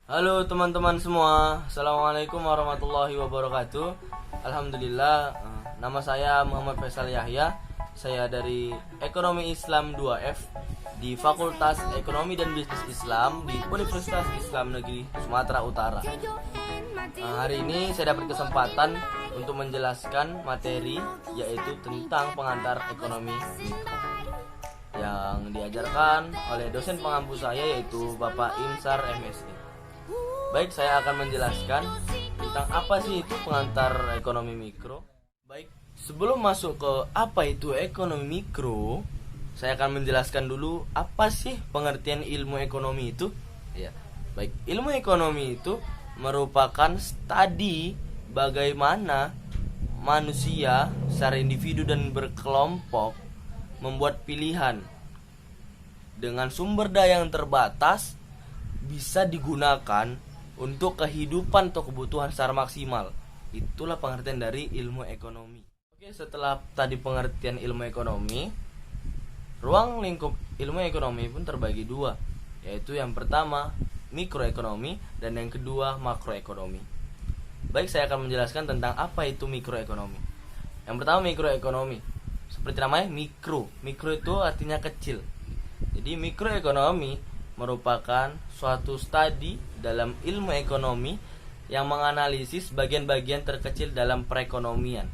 Halo teman-teman semua, Assalamualaikum warahmatullahi wabarakatuh. Alhamdulillah, nama saya Muhammad Faisal Yahya. Saya dari Ekonomi Islam 2F di Fakultas Ekonomi dan Bisnis Islam di Universitas Islam Negeri Sumatera Utara. Hari ini saya dapat kesempatan untuk menjelaskan materi yaitu tentang pengantar ekonomi mikro yang diajarkan oleh dosen pengampu saya yaitu Bapak Imsar MSI. Baik, saya akan menjelaskan tentang apa sih itu pengantar ekonomi mikro. Baik, sebelum masuk ke apa itu ekonomi mikro, saya akan menjelaskan dulu apa sih pengertian ilmu ekonomi itu. Ya, baik, ilmu ekonomi itu merupakan studi bagaimana manusia secara individu dan berkelompok membuat pilihan dengan sumber daya yang terbatas bisa digunakan untuk kehidupan atau kebutuhan secara maksimal. Itulah pengertian dari ilmu ekonomi. Oke, setelah tadi pengertian ilmu ekonomi, ruang lingkup ilmu ekonomi pun terbagi dua, yaitu yang pertama mikroekonomi dan yang kedua makroekonomi. Baik, saya akan menjelaskan tentang apa itu mikroekonomi. Yang pertama mikroekonomi, seperti namanya mikro. Mikro itu artinya kecil. Jadi mikroekonomi merupakan suatu studi dalam ilmu ekonomi yang menganalisis bagian-bagian terkecil dalam perekonomian.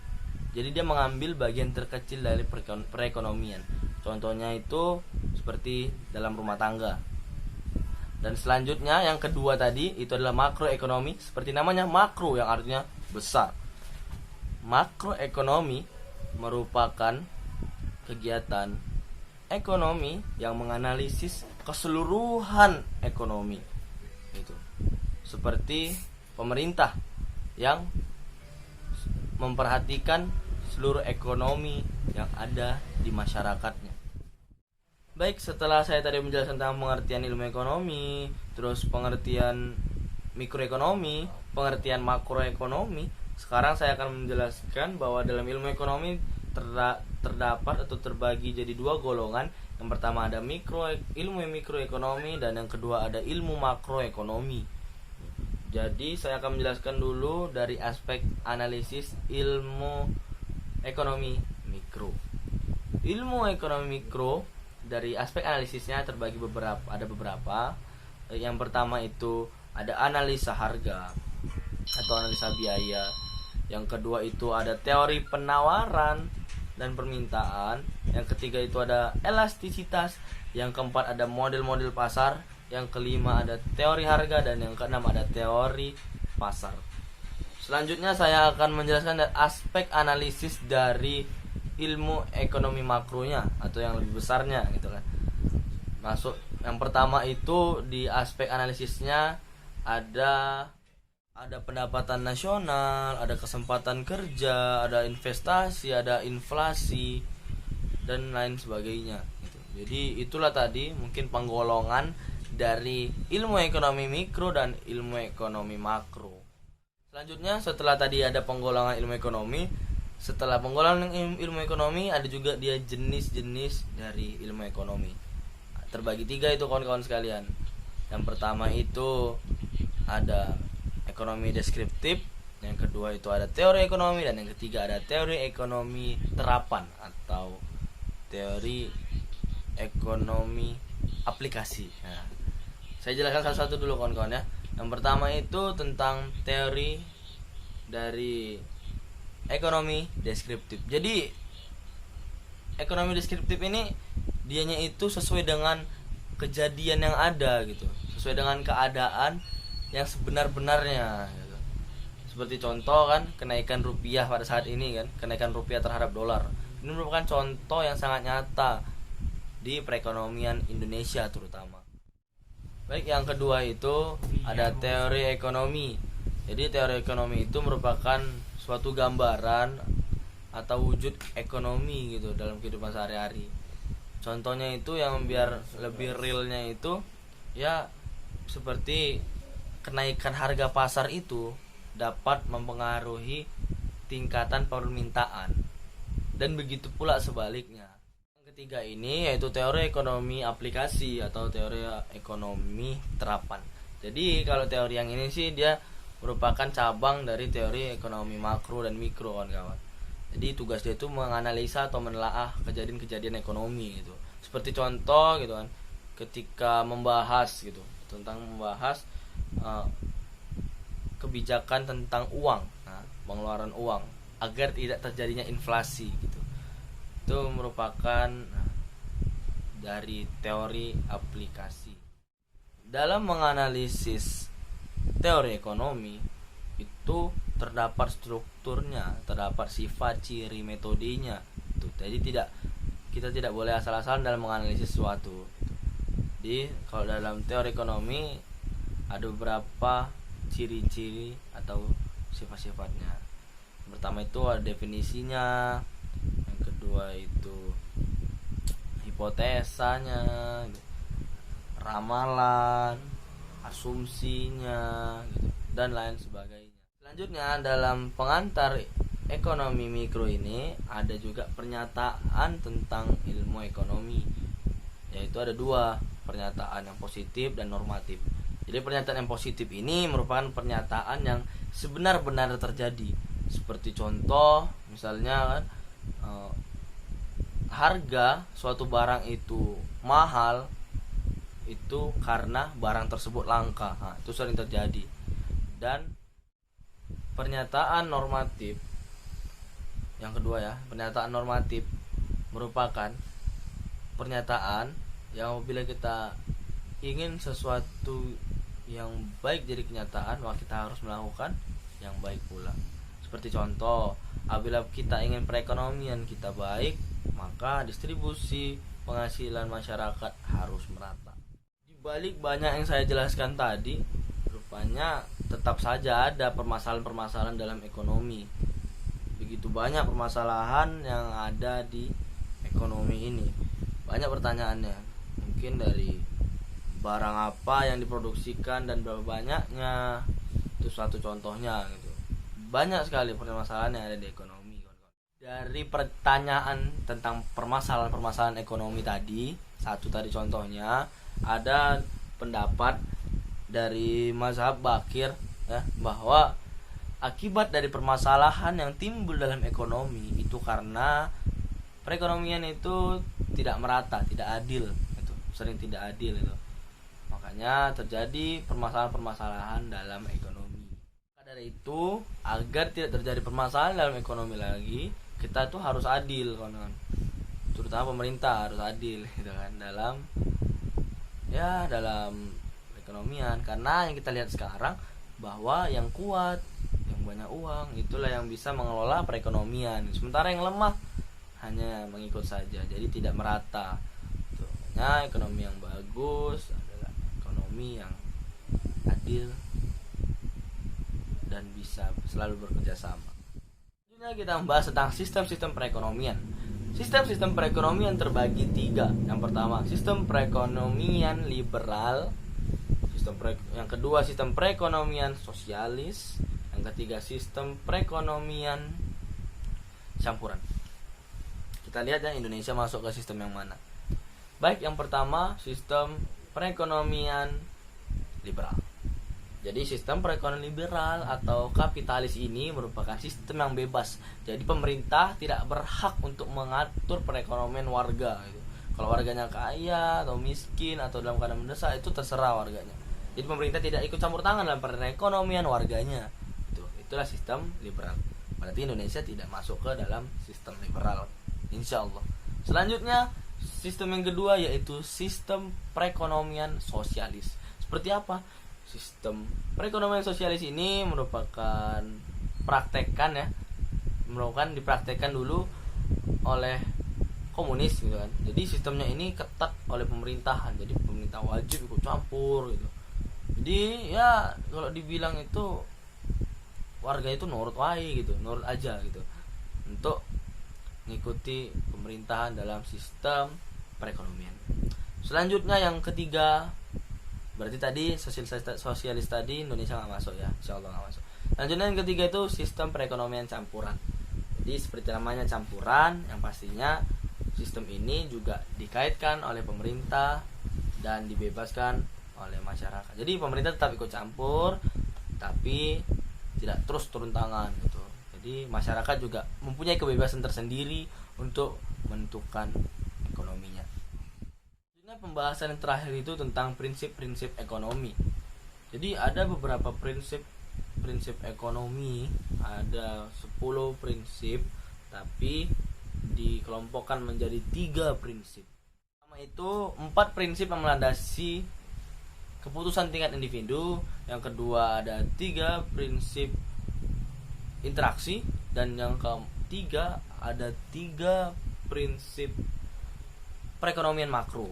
Jadi dia mengambil bagian terkecil dari perekonomian. Contohnya itu seperti dalam rumah tangga. Dan selanjutnya yang kedua tadi itu adalah makroekonomi, seperti namanya makro yang artinya besar. Makroekonomi merupakan kegiatan ekonomi yang menganalisis keseluruhan ekonomi. Itu seperti pemerintah yang memperhatikan seluruh ekonomi yang ada di masyarakatnya. Baik, setelah saya tadi menjelaskan tentang pengertian ilmu ekonomi, terus pengertian mikroekonomi, pengertian makroekonomi, sekarang saya akan menjelaskan bahwa dalam ilmu ekonomi terdapat atau terbagi jadi dua golongan. Yang pertama ada ilmu mikroekonomi dan yang kedua ada ilmu makroekonomi. Jadi saya akan menjelaskan dulu dari aspek analisis ilmu ekonomi mikro. Ilmu ekonomi mikro dari aspek analisisnya terbagi beberapa. Yang pertama itu ada analisa harga atau analisa biaya. Yang kedua itu ada teori penawaran dan permintaan. Yang ketiga itu ada elastisitas. Yang keempat ada model-model pasar. Yang kelima ada teori harga. Dan yang keenam ada teori pasar. Selanjutnya saya akan menjelaskan aspek analisis dari ilmu ekonomi makronya atau yang lebih besarnya gitu kan. Masuk yang pertama itu di aspek analisisnya ada pendapatan nasional, ada kesempatan kerja, ada investasi, ada inflasi dan lain sebagainya gitu. Jadi itulah tadi mungkin penggolongan dari ilmu ekonomi mikro dan ilmu ekonomi makro. Selanjutnya setelah tadi ada penggolongan ilmu ekonomi, setelah penggolongan ilmu ekonomi ada juga dia jenis-jenis dari ilmu ekonomi. Terbagi tiga itu kawan-kawan sekalian. Yang pertama itu ada ekonomi deskriptif, yang kedua itu ada teori ekonomi, dan yang ketiga ada teori ekonomi terapan atau teori ekonomi aplikasi. Nah, saya jelaskan satu-satu dulu kawan-kawan ya. Yang pertama itu tentang teori dari ekonomi deskriptif. Jadi ekonomi deskriptif ini dianya itu sesuai dengan kejadian yang ada gitu, sesuai dengan keadaan yang sebenar-benarnya gitu. Seperti contoh kan kenaikan rupiah pada saat ini kan, kenaikan rupiah terhadap dolar. Ini merupakan contoh yang sangat nyata di perekonomian Indonesia terutama. Baik, yang kedua itu ada teori ekonomi. Jadi teori ekonomi itu merupakan suatu gambaran atau wujud ekonomi gitu dalam kehidupan sehari-hari. Contohnya itu yang biar lebih realnya itu ya seperti kenaikan harga pasar itu dapat mempengaruhi tingkatan permintaan dan begitu pula sebaliknya. Yang ketiga ini yaitu teori ekonomi aplikasi atau teori ekonomi terapan. Jadi kalau teori yang ini sih dia merupakan cabang dari teori ekonomi makro dan mikro, kawan-kawan. Jadi tugas dia itu menganalisa atau menelaah kejadian-kejadian ekonomi gitu. Seperti contoh gitu kan, ketika membahas gitu tentang membahas kebijakan tentang uang, pengeluaran uang agar tidak terjadinya inflasi gitu. Itu merupakan dari teori aplikasi. Dalam menganalisis teori ekonomi itu terdapat strukturnya, terdapat sifat, ciri, metodenya. Jadi kita tidak boleh asal-asalan dalam menganalisis sesuatu. Jadi kalau dalam teori ekonomi ada beberapa ciri-ciri atau sifat-sifatnya. Yang pertama itu ada definisinya, yang kedua itu hipotesanya, ramalan, asumsinya gitu, dan lain sebagainya. Selanjutnya dalam pengantar ekonomi mikro ini ada juga pernyataan tentang ilmu ekonomi, yaitu ada dua pernyataan, yang positif dan normatif. Jadi pernyataan yang positif ini merupakan pernyataan yang sebenar-benar terjadi. Seperti contoh misalnya kan, harga suatu barang itu mahal itu karena barang tersebut langka. Itu sering terjadi. Dan pernyataan normatif yang kedua ya, pernyataan normatif merupakan pernyataan yang apabila kita ingin sesuatu yang baik jadi kenyataan, maka kita harus melakukan yang baik pula. Seperti contoh, apabila kita ingin perekonomian kita baik, maka distribusi penghasilan masyarakat harus merata. Di balik banyak yang saya jelaskan tadi, rupanya tetap saja ada permasalahan-permasalahan dalam ekonomi. Begitu banyak permasalahan yang ada di ekonomi ini. Banyak pertanyaannya. Mungkin dari barang apa yang diproduksikan dan berapa banyaknya. Itu satu contohnya gitu. Banyak sekali permasalahan yang ada di ekonomi. Dari pertanyaan tentang permasalahan-permasalahan ekonomi tadi, satu tadi contohnya, ada pendapat dari mazhab Bakir ya, bahwa akibat dari permasalahan yang timbul dalam ekonomi itu karena perekonomian itu tidak merata, tidak adil, itu sering tidak adil itu. Makanya terjadi permasalahan-permasalahan dalam ekonomi. Maka dari itu, agar tidak terjadi permasalahan dalam ekonomi lagi, kita tuh harus adil, kawan-kawan. Terutama pemerintah harus adil gitu kan dalam perekonomian. Karena yang kita lihat sekarang bahwa yang kuat, yang banyak uang, itulah yang bisa mengelola perekonomian. Sementara yang lemah hanya mengikut saja, jadi tidak merata. Nah, ekonomi yang bagus adalah ekonomi yang adil dan bisa selalu bekerja sama. Selanjutnya kita membahas tentang sistem-sistem perekonomian. Sistem-sistem perekonomian terbagi tiga. Yang pertama, sistem perekonomian liberal. Yang kedua, sistem perekonomian sosialis. Yang ketiga, sistem perekonomian campuran. Kita lihat ya, Indonesia masuk ke sistem yang mana. Baik, yang pertama, sistem perekonomian liberal. Jadi sistem perekonomian liberal atau kapitalis ini merupakan sistem yang bebas. Jadi pemerintah tidak berhak untuk mengatur perekonomian warga gitu. Kalau warganya kaya atau miskin atau dalam keadaan mendesak, itu terserah warganya. Jadi pemerintah tidak ikut campur tangan dalam perekonomian warganya. Itulah sistem liberal. Berarti Indonesia tidak masuk ke dalam sistem liberal, insya Allah. Selanjutnya, sistem yang kedua yaitu sistem perekonomian sosialis. Seperti apa? Sistem perekonomian sosialis ini merupakan dipraktekkan dulu oleh komunis gitu kan. Jadi sistemnya ini ketat oleh pemerintahan. Jadi pemerintah wajib ikut campur gitu. Jadi ya kalau dibilang itu warga itu nurut gitu, nurut aja gitu untuk mengikuti pemerintahan dalam sistem perekonomian. Selanjutnya yang ketiga, berarti tadi sosialis tadi Indonesia nggak masuk ya, insya Allah nggak masuk. Selanjutnya yang ketiga itu sistem perekonomian campuran. Jadi seperti namanya campuran, yang pastinya sistem ini juga dikaitkan oleh pemerintah dan dibebaskan oleh masyarakat. Jadi pemerintah tetap ikut campur, tapi tidak terus turun tangan gitu. Jadi masyarakat juga mempunyai kebebasan tersendiri untuk menentukan ekonominya. Selanjutnya pembahasan yang terakhir itu tentang prinsip-prinsip ekonomi. Jadi ada beberapa prinsip ekonomi, ada 10 prinsip, tapi dikelompokkan menjadi 3 prinsip. Pertama itu 4 prinsip yang melandasi keputusan tingkat individu. Yang kedua ada 3 prinsip interaksi, dan yang ketiga ada 3 prinsip perekonomian makro.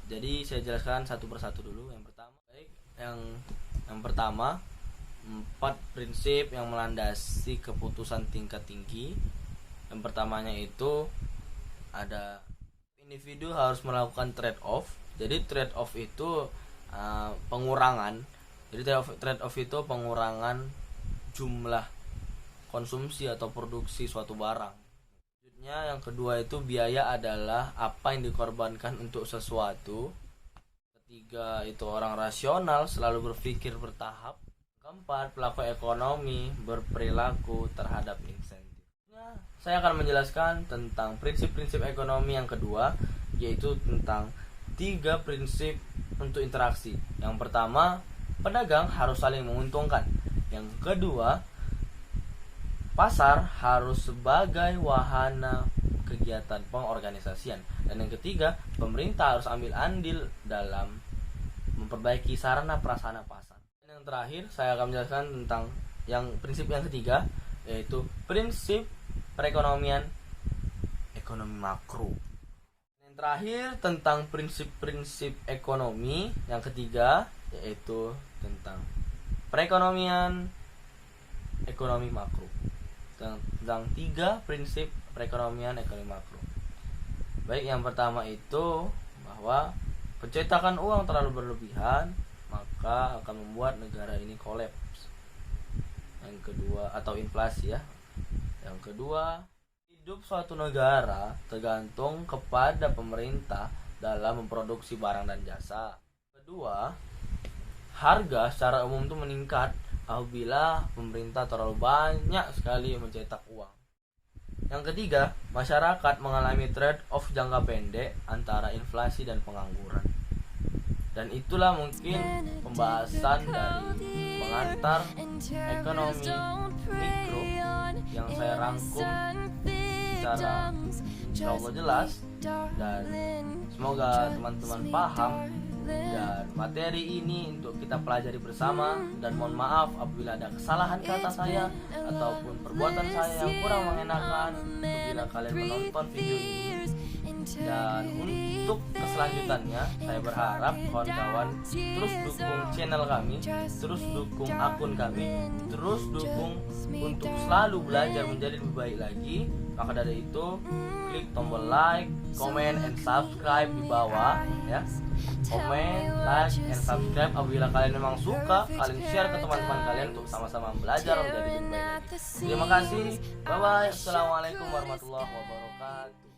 Jadi saya jelaskan satu persatu dulu. Yang pertama 4 prinsip yang melandasi keputusan tingkat tinggi. Yang pertamanya itu ada individu harus melakukan trade off. Jadi trade off itu pengurangan. Jadi trade off itu pengurangan jumlah konsumsi atau produksi suatu barang. Selanjutnya yang kedua itu biaya adalah apa yang dikorbankan untuk sesuatu. Ketiga itu orang rasional selalu berpikir bertahap. Keempat, pelaku ekonomi berperilaku terhadap insentif. Saya akan menjelaskan tentang prinsip-prinsip ekonomi yang kedua, yaitu tentang 3 prinsip untuk interaksi. Yang pertama, pedagang harus saling menguntungkan. Yang kedua, pasar harus sebagai wahana kegiatan pengorganisasian. Dan yang ketiga, pemerintah harus ambil andil dalam memperbaiki sarana prasarana pasar. Dan yang terakhir, saya akan menjelaskan tentang prinsip yang ketiga, yaitu prinsip perekonomian ekonomi makro. Yang terakhir tentang prinsip-prinsip ekonomi yang ketiga, yaitu tentang perekonomian ekonomi makro. Tentang 3 prinsip perekonomian ekonomi makro. Baik, yang pertama itu bahwa pencetakan uang terlalu berlebihan maka akan membuat negara ini kolaps. Yang kedua, atau inflasi ya. Yang kedua, hidup suatu negara tergantung kepada pemerintah dalam memproduksi barang dan jasa. Kedua, harga secara umum itu meningkat apabila pemerintah terlalu banyak sekali mencetak uang. Yang ketiga, masyarakat mengalami trade-off jangka pendek antara inflasi dan pengangguran. Dan itulah mungkin pembahasan dari pengantar ekonomi mikro yang saya rangkum secara insyaallah jelas, dan semoga teman-teman paham dan materi ini untuk kita pelajari bersama. Dan mohon maaf apabila ada kesalahan kata saya ataupun perbuatan saya yang kurang mengenakan apabila kalian menonton video ini. Dan untuk keselanjutannya, saya berharap kawan-kawan terus dukung channel kami, terus dukung akun kami, terus dukung untuk selalu belajar menjadi lebih baik lagi. Maka dari itu, klik tombol like, comment, and subscribe di bawah ya. Comment, like, and subscribe apabila kalian memang suka. Kalian share ke teman-teman kalian untuk sama-sama belajar menjadi lebih baik lagi. Terima kasih. Bye bye. Assalamualaikum warahmatullahi wabarakatuh.